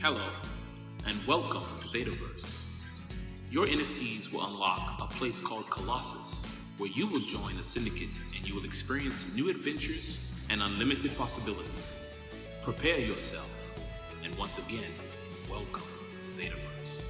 Hello, and welcome to Thetaverse. Your NFTs will unlock a place called Colossus, where you will join a syndicate and you will experience new adventures and unlimited possibilities. Prepare yourself, and once again, welcome to Thetaverse.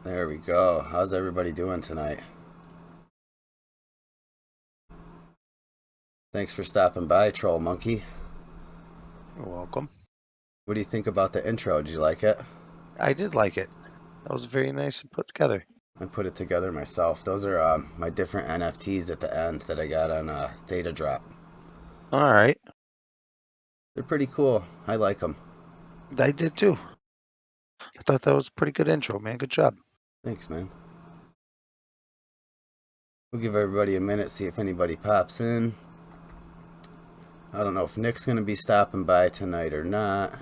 There we go. How's everybody doing tonight? Thanks for stopping by, Troll Monkey. You're welcome. What do you think about the intro? Did you like it? I did like it. That was very nice and put together. I put it together myself. Those are my different NFTs at the end that I got on Theta Drop. All right. They're pretty cool. I like them. I did too. I thought that was a pretty good intro, man. Good job. Thanks, man. We'll give everybody a minute, see if anybody pops in. I don't know if Nick's going to be stopping by tonight or not.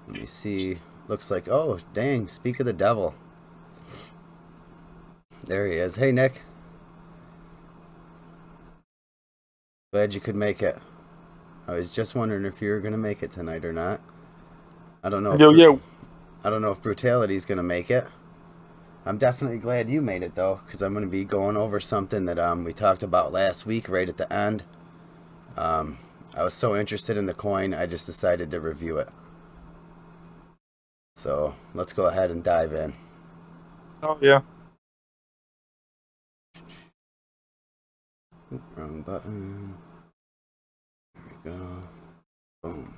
Let me see. Looks like, oh, dang, speak of the devil. There he is. Hey, Nick. Glad you could make it. I was just wondering if you were going to make it tonight or not. I don't know. I don't know if Brutality's going to make it. I'm definitely glad you made it, though, because I'm going to be going over something that we talked about last week right at the end. I was so interested in the coin, I just decided to review it. So let's go ahead and dive in. Oh, yeah. Oop, wrong button. There we go. Boom.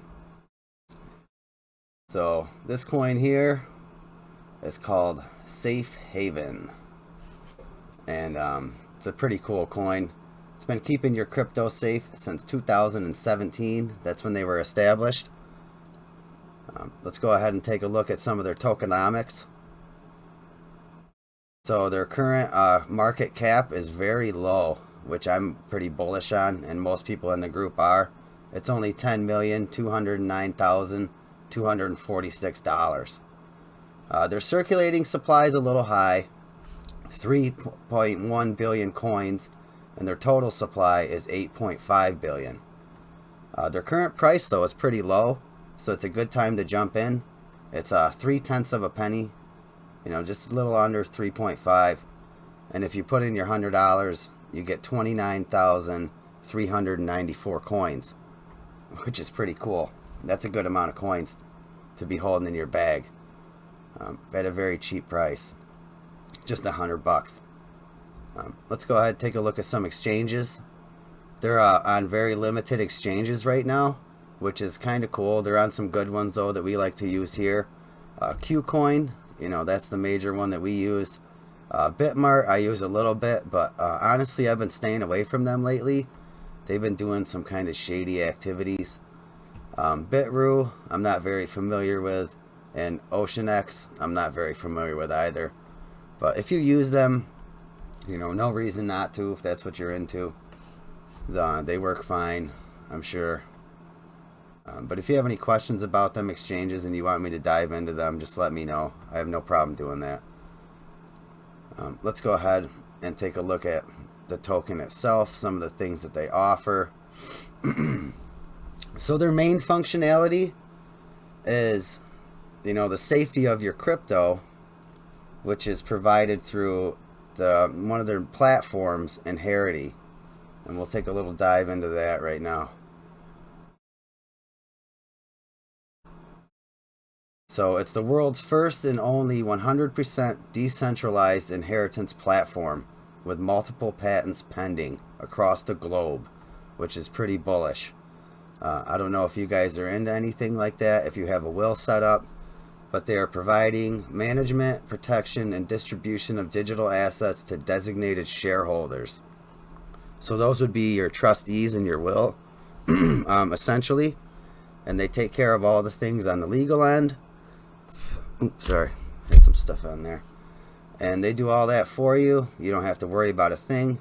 So this coin here is called Safe Haven. And it's a pretty cool coin. It's been keeping your crypto safe since 2017. That's when they were established. Let's go ahead and take a look at some of their tokenomics. So their current market cap is very low, which I'm pretty bullish on, and most people in the group are. It's only $10,209,246. Their circulating supply is a little high, 3.1 billion coins, and their total supply is 8.5 billion. Their current price, though, is pretty low, so it's a good time to jump in. It's 0.3 of a penny, just a little under 3.5. And if you put in your $100, you get 29,394 coins, which is pretty cool. That's a good amount of coins to be holding in your bag at a very cheap price, just $100. Let's go ahead and take a look at some exchanges. They're on very limited exchanges right now, which is kind of cool. They're on some good ones, though, that we like to use here. Qcoin, that's the major one that we use. Bitmart, I use a little bit, but honestly, I've been staying away from them lately. They've been doing some kind of shady activities. Bitrue, I'm not very familiar with. And OceanX, I'm not very familiar with either. But if you use them, no reason not to if that's what you're into. They work fine, I'm sure. But if you have any questions about them exchanges and you want me to dive into them, just let me know. I have no problem doing that. Let's go ahead and take a look at the token itself, some of the things that they offer. So their main functionality is, the safety of your crypto, which is provided through one of their platforms, Inherity. And we'll take a little dive into that right now. So it's the world's first and only 100% decentralized inheritance platform with multiple patents pending across the globe, which is pretty bullish. I don't know if you guys are into anything like that, if you have a will set up, but they are providing management, protection, and distribution of digital assets to designated shareholders. So those would be your trustees in your will, essentially, and they take care of all the things on the legal end. Oops, sorry. Get some stuff on there. And they do all that for you. You don't have to worry about a thing.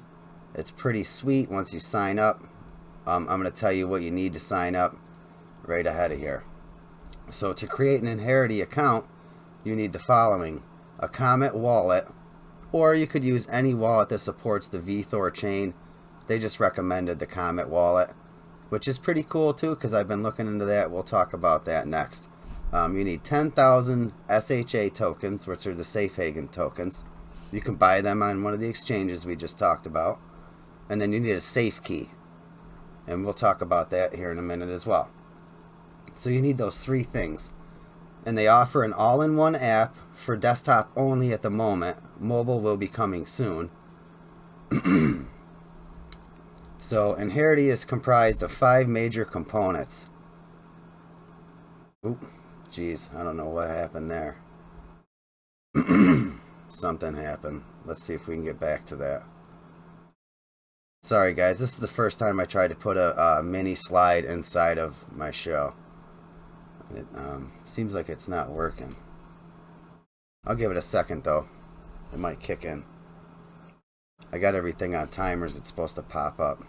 It's pretty sweet once you sign up. I'm going to tell you what you need to sign up right ahead of here. So to create an Inherity account, you need the following: a Comet wallet, or you could use any wallet that supports the VThor chain. They just recommended the Comet wallet, which is pretty cool too, because I've been looking into that. We'll talk about that next. You need 10,000 SHA tokens, which are the Safe Haven tokens. You can buy them on one of the exchanges we just talked about. And then you need a safe key. And we'll talk about that here in a minute as well. So you need those three things. And they offer an all-in-one app for desktop only at the moment. Mobile will be coming soon. So Inherity is comprised of 5 major components. Oop, geez, I don't know what happened there. Something happened. Let's see if we can get back to that. Sorry guys, this is the first time I tried to put a mini slide inside of my show. It seems like it's not working. I'll give it a second though. It might kick in. I got everything on timers. It's supposed to pop up.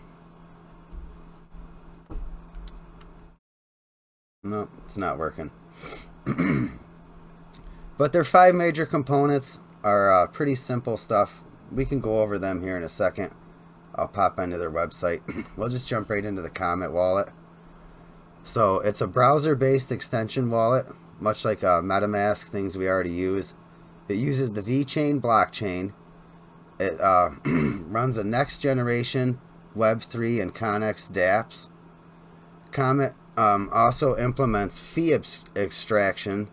No, it's not working. But their 5 major components are pretty simple stuff. We can go over them here in a second. I'll pop into their website. We'll just jump right into the Comet wallet. So it's a browser-based extension wallet, much like MetaMask, things we already use. It uses the VeChain blockchain. It runs a next-generation Web3 and Connex dApps. Comet also implements fee extraction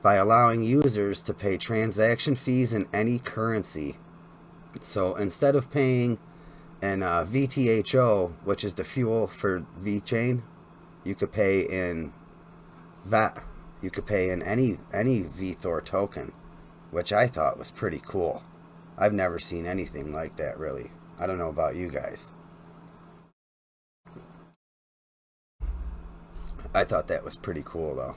by allowing users to pay transaction fees in any currency. So instead of paying in VTHO, which is the fuel for VeChain, you could pay in VAT. You could pay in any VThor token, which I thought was pretty cool. I've never seen anything like that, really. I don't know about you guys. I thought that was pretty cool, though.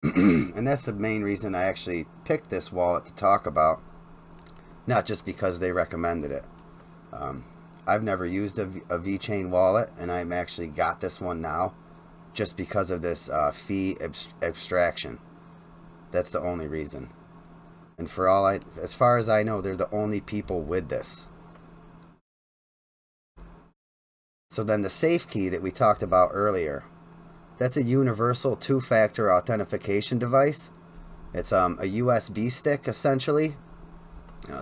And that's the main reason I actually picked this wallet to talk about. Not just because they recommended it. I've never used a VeChain wallet, and I've actually got this one now just because of this fee abstraction. That's the only reason. And as far as I know, they're the only people with this. So then the safe key that we talked about earlier, that's a universal 2-factor authentication device. It's a USB stick, essentially.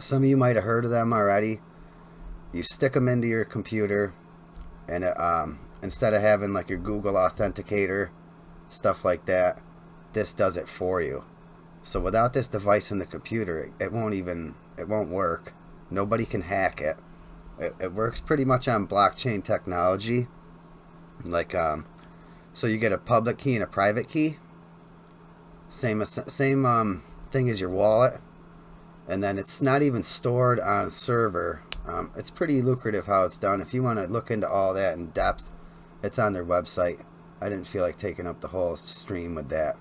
Some of you might have heard of them already. You stick them into your computer, and it, instead of having like your Google Authenticator, stuff like that, this does it for you. So without this device in the computer, it won't work. Nobody can hack it. It works pretty much on blockchain technology. Like, so you get a public key and a private key. Same thing as your wallet. And then it's not even stored on a server. It's pretty lucrative how it's done. If you want to look into all that in depth, it's on their website. I didn't feel like taking up the whole stream with that.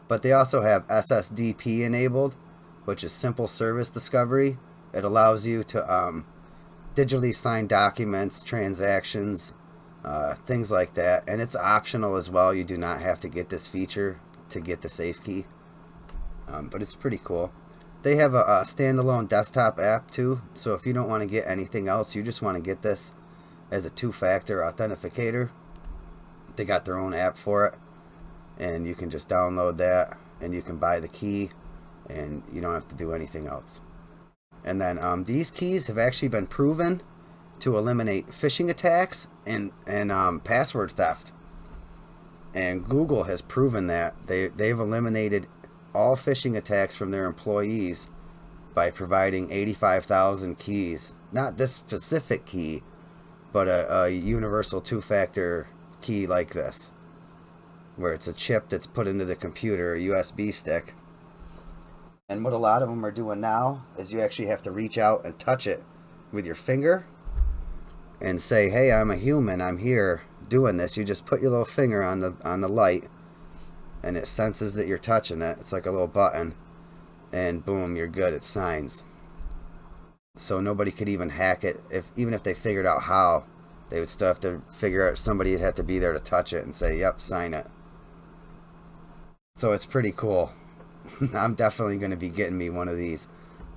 But they also have SSDP enabled, which is simple service discovery. It allows you to digitally sign documents, transactions, things like that. And it's optional as well. You do not have to get this feature to get the safe key. But it's pretty cool. They have a standalone desktop app too. So if you don't want to get anything else, you just want to get this as a 2-factor authenticator, they got their own app for it. And you can just download that, and you can buy the key, and you don't have to do anything else. And then these keys have actually been proven to eliminate phishing attacks and password theft. And Google has proven that they've eliminated all phishing attacks from their employees by providing 85,000 keys. Not this specific key, but a universal 2-factor key like this, where it's a chip that's put into the computer, a USB stick. And what a lot of them are doing now is you actually have to reach out and touch it with your finger and say, hey, I'm a human, I'm here doing this. You just put your little finger on the light, and it senses that you're touching it. It's like a little button, and boom, you're good. It signs. So nobody could even hack it. Even if they figured out how, they would still have to figure out, somebody would have to be there to touch it and say, yep, sign it. So it's pretty cool. I'm definitely going to be getting me one of these.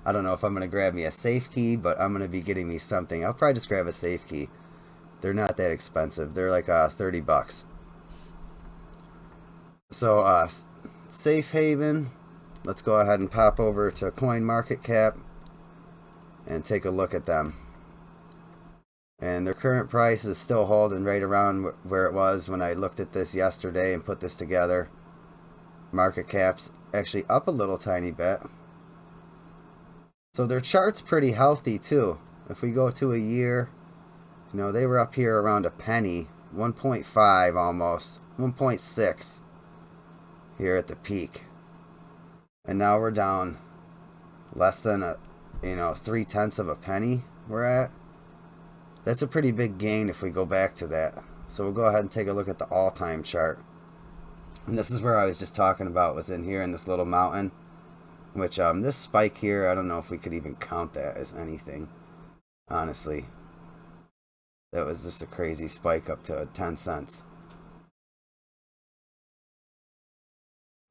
I don't know if I'm going to grab me a safe key, but I'm going to be getting me something. I'll probably just grab a safe key. They're not that expensive. They're like $30. So Safe Haven. Let's go ahead and pop over to CoinMarketCap and take a look at them. And their current price is still holding right around where it was when I looked at this yesterday and put this together. Market cap's actually up a little tiny bit. So their chart's pretty healthy too. If we go to a year, you know, they were up here around a penny, 1.5 almost, 1.6 here at the peak. And now we're down less than a, 0.3 of a penny we're at. That's a pretty big gain if we go back to that. So we'll go ahead and take a look at the all-time chart. And this is where I was just talking about, was in here in this little mountain. Which, this spike here, I don't know if we could even count that as anything. Honestly. That was just a crazy spike up to 10 cents.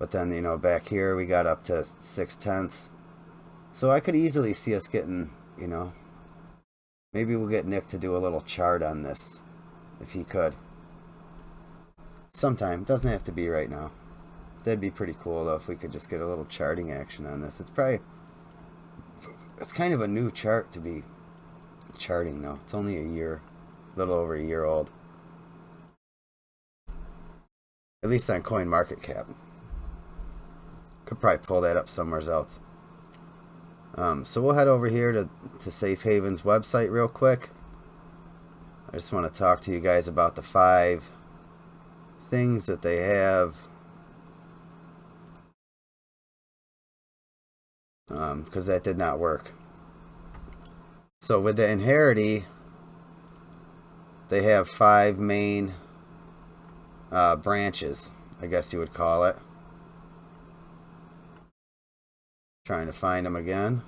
But then, back here we got up to 0.6. So I could easily see us getting, maybe we'll get Nick to do a little chart on this, if he could. Sometime. Doesn't have to be right now. That'd be pretty cool though if we could just get a little charting action on this. It's kind of a new chart to be charting though. It's only a little over a year old. At least on CoinMarketCap. Could probably pull that up somewhere else. So we'll head over here to Safe Haven's website real quick. I just want to talk to you guys about the 5 things that they have. Because that did not work. So with the Inherity, they have 5 main branches, I guess you would call it. Trying to find them again.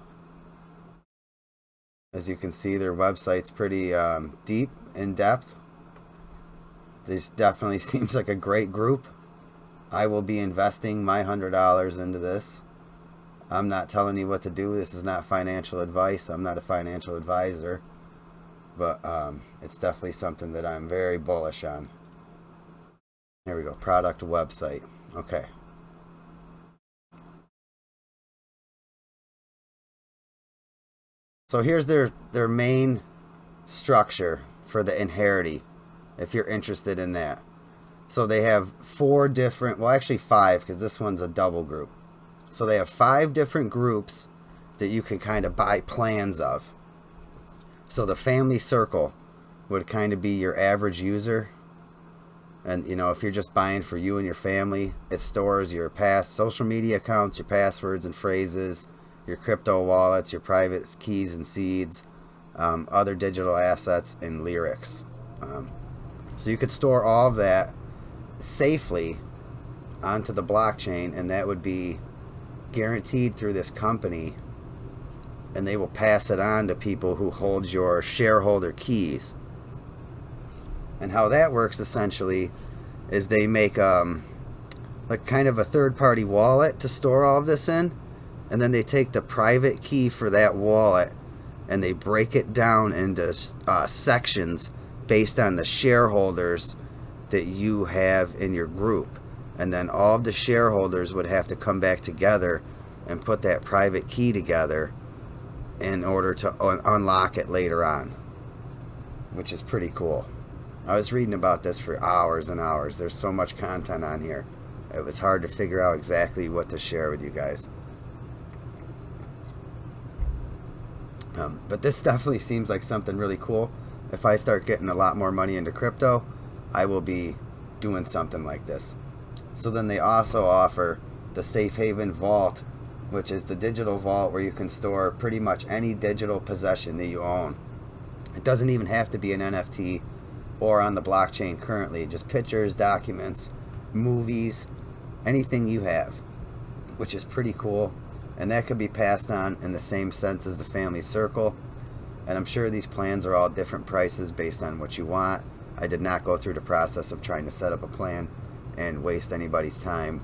As you can see, their website's pretty deep, in depth. This definitely seems like a great group. I will be investing my $100 into this. I'm not telling you what to do. This is not financial advice. I'm not a financial advisor. But it's definitely something that I'm very bullish on. Here we go. Product website. Okay. So here's their main structure for the Inherity, if you're interested in that. So they have 4 different, well actually 5, because this one's a double group. So they have 5 different groups that you can kind of buy plans of. So the family circle would kind of be your average user. And if you're just buying for you and your family, it stores your past social media accounts, your passwords and phrases, your crypto wallets, your private keys and seeds, other digital assets, and lyrics. So you could store all of that safely onto the blockchain, and that would be guaranteed through this company, and they will pass it on to people who hold your shareholder keys. And how that works essentially is they make like kind of a third-party wallet to store all of this in, and then they take the private key for that wallet and they break it down into sections based on the shareholders that you have in your group. And then all of the shareholders would have to come back together and put that private key together in order to unlock it later on, which is pretty cool. I was reading about this for hours and hours. There's so much content on here. It was hard to figure out exactly what to share with you guys. But this definitely seems like something really cool. If I start getting a lot more money into crypto, I will be doing something like this. So then they also offer the Safe Haven Vault, which is the digital vault where you can store pretty much any digital possession that you own. It doesn't even have to be an NFT or on the blockchain currently. Just pictures, documents, movies, anything you have, which is pretty cool. And that could be passed on in the same sense as the family circle. And I'm sure these plans are all different prices based on what you want. I did not go through the process of trying to set up a plan and waste anybody's time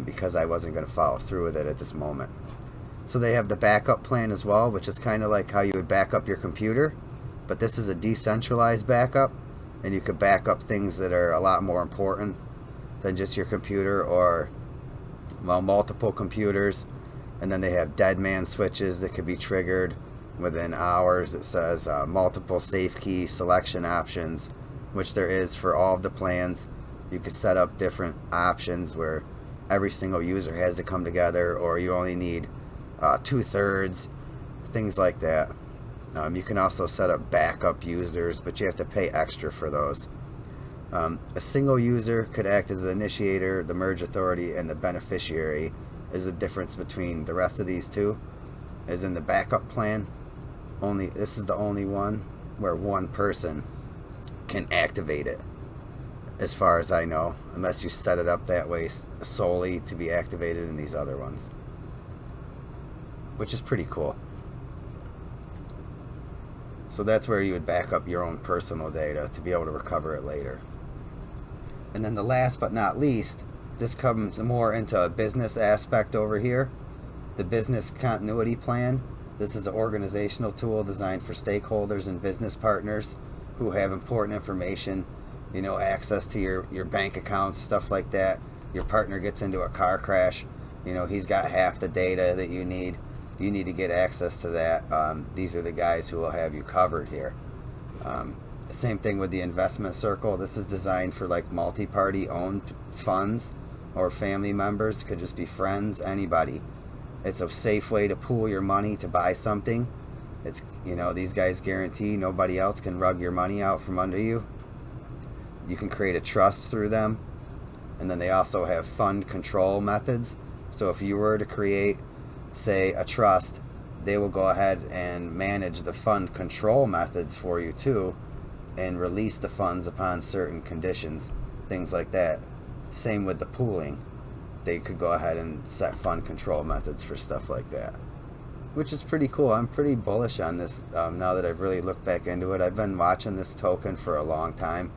because I wasn't going to follow through with it at this moment. So they have the backup plan as well, which is kind of like how you would back up your computer. But this is a decentralized backup, and you could back up things that are a lot more important than just your computer or, well, multiple computers. And then they have dead man switches that could be triggered within hours. It says multiple safe key selection options, which there is for all of the plans. You could set up different options where every single user has to come together, or you only need 2/3, things like that. You can also set up backup users, but you have to pay extra for those. A single user could act as the initiator, the merge authority, and the beneficiary. Is the difference between the rest of these two. Is in the backup plan, this is the only one where one person can activate it, as far as I know, unless you set it up that way solely to be activated in these other ones, which is pretty cool. So that's where you would back up your own personal data to be able to recover it later. And then the last but not least, this comes more into a business aspect over here. The business continuity plan. This is an organizational tool designed for stakeholders and business partners who have important information, access to your bank accounts, stuff like that. Your partner gets into a car crash, he's got half the data that you need. You need to get access to that. These are the guys who will have you covered here. Same thing with the investment circle. This is designed for like multi-party owned funds or family members. Could just be friends, anybody. It's a safe way to pool your money to buy something. It's, these guys guarantee nobody else can rug your money out from under you. You can create a trust through them. And then they also have fund control methods. So if you were to create, say, a trust, they will go ahead and manage the fund control methods for you too, and release the funds upon certain conditions, things like that. Same with the pooling. They could go ahead and set fund control methods for stuff like that, which is pretty cool. I'm pretty bullish on this now that I've really looked back into it. I've been watching this token for a long time.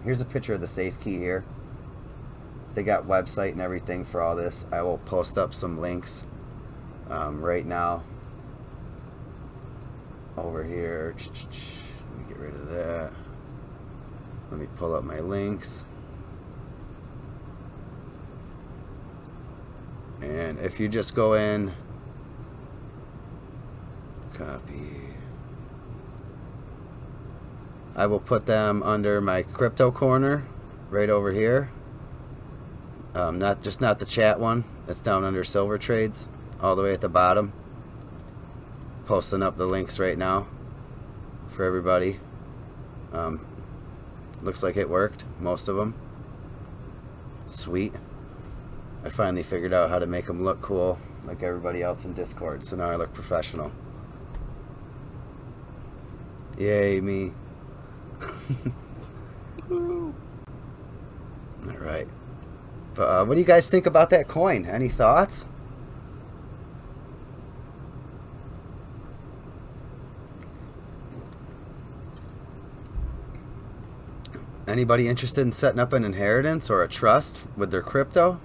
Here's a picture of the safe key here. They got website and everything for all this. I will post up some links right now over here. Let me get rid of that. Let me pull up my links. And if you just go in, copy, I will put them under my crypto corner right over here. Not the chat one. It's down under silver trades, all the way at the bottom. Posting up the links right now for everybody. Looks like it worked, most of them. Sweet. I finally figured out how to make them look cool like everybody else in Discord, so now I look professional. Yay, me. Alright. But what do you guys think about that coin? Any thoughts? Anybody interested in setting up an inheritance or a trust with their crypto?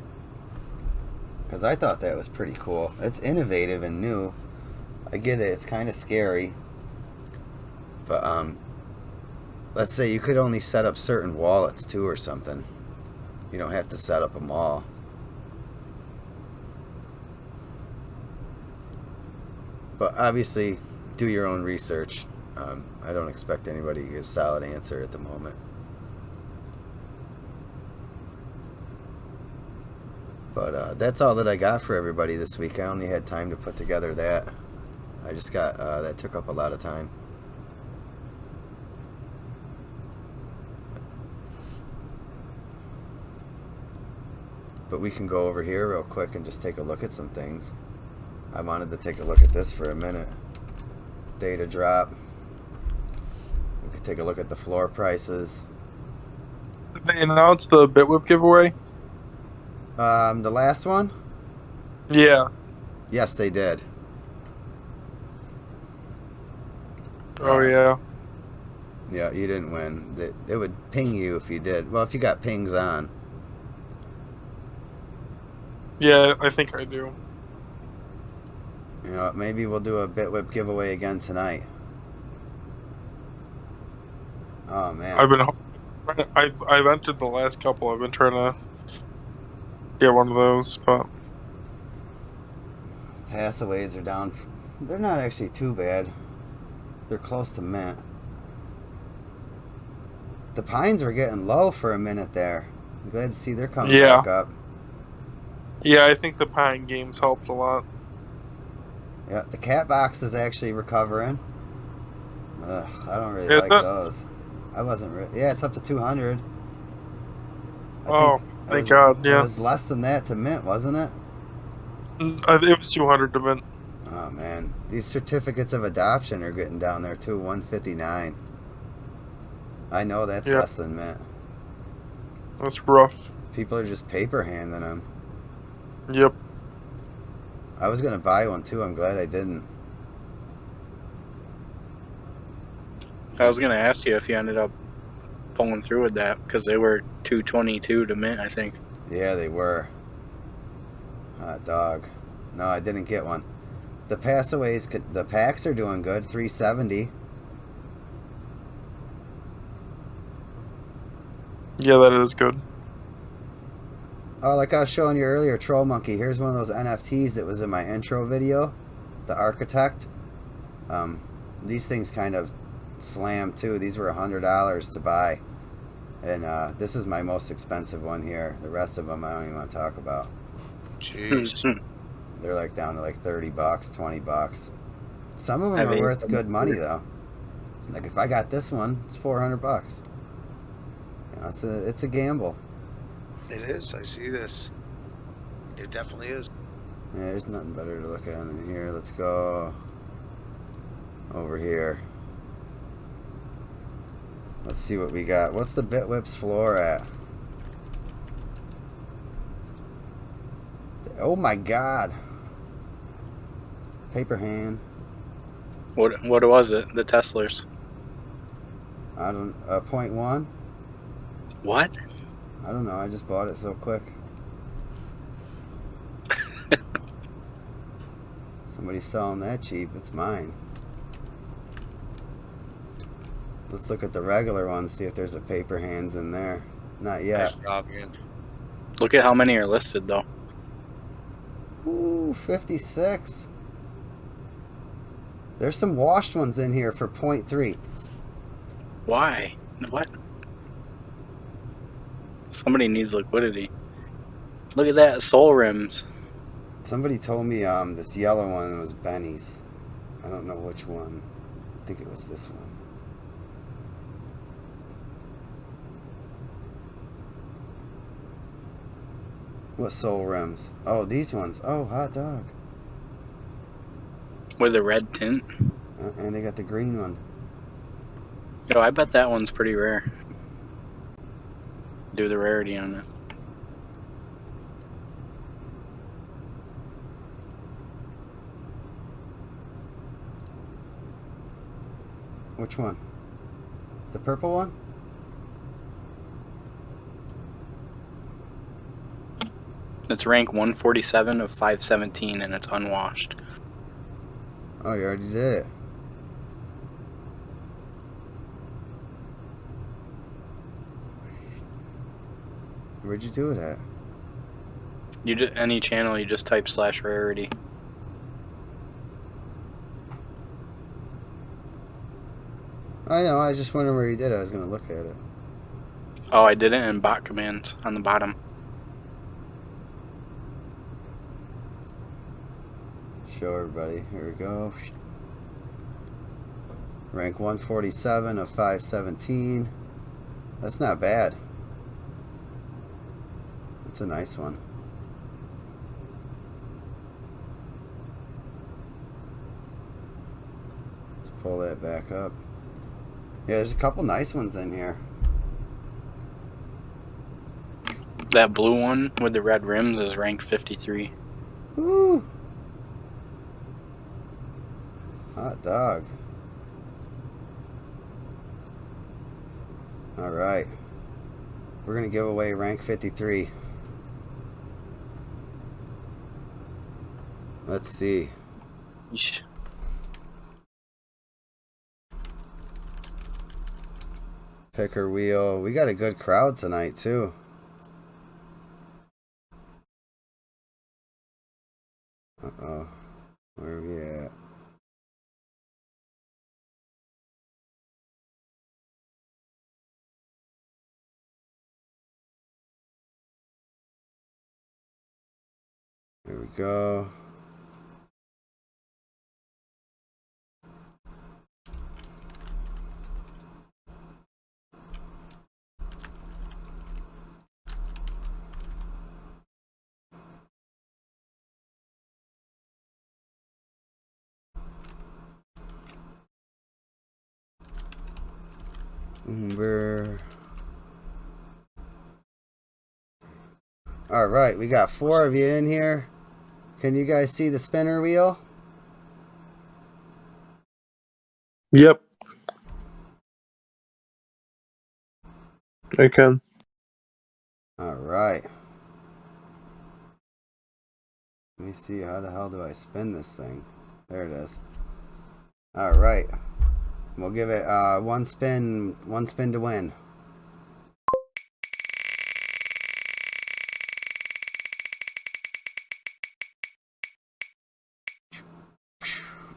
Because I thought that was pretty cool. It's innovative and new. I get it. It's kind of scary. But let's say you could only set up certain wallets too or something. You don't have to set up them all. But obviously, do your own research. I don't expect anybody to give a solid answer at the moment. But that's all that I got for everybody this week. I only had time to put together that. I just got, that took up a lot of time. But we can go over here real quick and just take a look at some things. I wanted to take a look at this for a minute. Theta Drop. We could take a look at the floor prices. Did they announce the Bitwhip giveaway? The last one? Yeah. Yes, they did. Oh, yeah. Yeah, you didn't win. It would ping you if you did. Well, if you got pings on. Yeah, I think I do. You know, maybe we'll do a Bitwhip giveaway again tonight. Oh, man. I've entered the last couple. I've been trying to get one of those, but Passaways are down. They're not actually too bad. They're close to mint. The pines were getting low for a minute there. I'm glad to see they're coming back up. Yeah, I think the pine games helped a lot. Yeah, the cat box is actually recovering. Ugh, I don't really Is like it? those. I wasn't. Yeah, it's up to 200. Thank God. It Yeah, was less than that to mint, wasn't it? it was 200 to mint. Oh man, these certificates of adoption are getting down there too. 159. I know that's less than mint. That's rough. People are just paper handing them. Yep. I was gonna buy one too. I'm glad I didn't. I was gonna ask you if you ended up pulling through with that because they were 222 to mint, I think. Yeah, they were. Hot dog. No, I didn't get one. The passaways, the packs are doing good. 370. Yeah, that is good. Oh, like I was showing you earlier, Troll Monkey. Here's one of those NFTs that was in my intro video. The Architect. These things kind of slammed too. These were $100 to buy. And this is my most expensive one here. The rest of them I don't even want to talk about. Jeez. They're like down to like $30, $20. Some of them are worth good money though. Like if I got this one, it's $400. You know, it's a gamble. It is. I see this. It definitely is. Yeah, there's nothing better to look at in here. Let's go over here. Let's see what we got. What's the Bitwhips floor at? Oh my God. Paper hand. What was it? The Teslers. I don't. 0.1. What? I don't know. I just bought it so quick. Somebody's selling that cheap. It's mine. Let's look at the regular ones, see if there's a paper hands in there. Not yet. Nice job, man. Look at how many are listed, though. Ooh, 56. There's some washed ones in here for 0.3. Why? What? Somebody needs liquidity. Look at that, Soul Rims. Somebody told me this yellow one was Benny's. I don't know which one. I think it was this one. What Soul Rims? Oh, these ones. Oh, hot dog. With a red tint. And they got the green one. Yo, I bet that one's pretty rare. Do the rarity on it. Which one? The purple one? It's rank 147 of 517 and it's unwashed. Oh, you already did it. Where'd you do it at? You just, any channel, you just type /rarity. I know, I was just wondering where you did it. I was going to look at it. Oh, I did it in bot commands on the bottom. Show everybody. Here we go. Rank 147 of 517. That's not bad. That's a nice one. Let's pull that back up. Yeah, there's a couple nice ones in here. That blue one with the red rims is rank 53. Woo! Hot dog. All right. We're going to give away rank 53. Let's see. Yeesh. Picker wheel. We got a good crowd tonight, too. Uh-oh. Where are we at? There we go. All right, we got 4 of you in here. Can you guys see the spinner wheel? Yep. I can. All right. Let me see, how the hell do I spin this thing? There it is. All right. We'll give it one spin to win.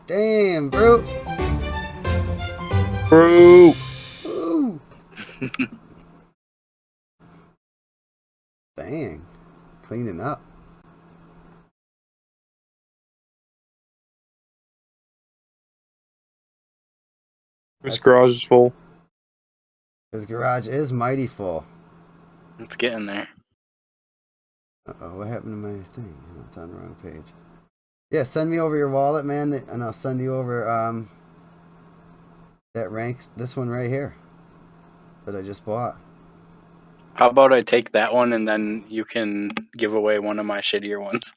Damn, bro. Bro. Ooh. Dang. Cleaning up. This garage is full. His garage is mighty full. It's getting there. Uh-oh, what happened to my thing? Oh, it's on the wrong page. Yeah, send me over your wallet, man, and I'll send you over that ranks, this one right here that I just bought. How about I take that one and then you can give away one of my shittier ones?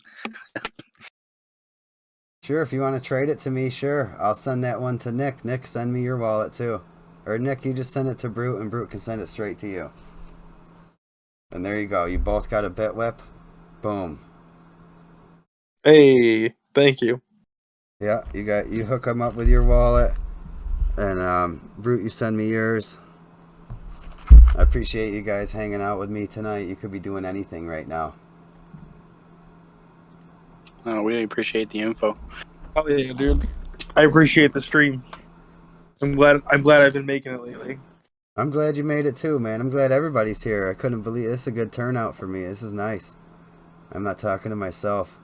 Sure, if you want to trade it to me, sure. I'll send that one to Nick. Nick, send me your wallet too. Or Nick, you just send it to Brute and Brute can send it straight to you. And there you go. You both got a Bitwhip. Boom. Hey, thank you. Yeah, you hook them up with your wallet. And Brute, you send me yours. I appreciate you guys hanging out with me tonight. You could be doing anything right now. We appreciate the info. Oh yeah, dude. I appreciate the stream. I'm glad I've been making it lately. I'm glad you made it too, man. I'm glad everybody's here. I couldn't believe this is a good turnout for me. This is nice. I'm not talking to myself.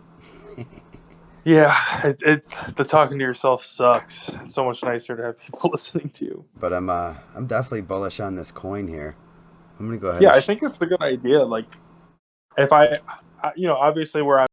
Yeah, the talking to yourself sucks. It's so much nicer to have people listening to you. But I'm definitely bullish on this coin here. I'm gonna go ahead. Yeah, I think it's a good idea. Like, if I obviously where I'm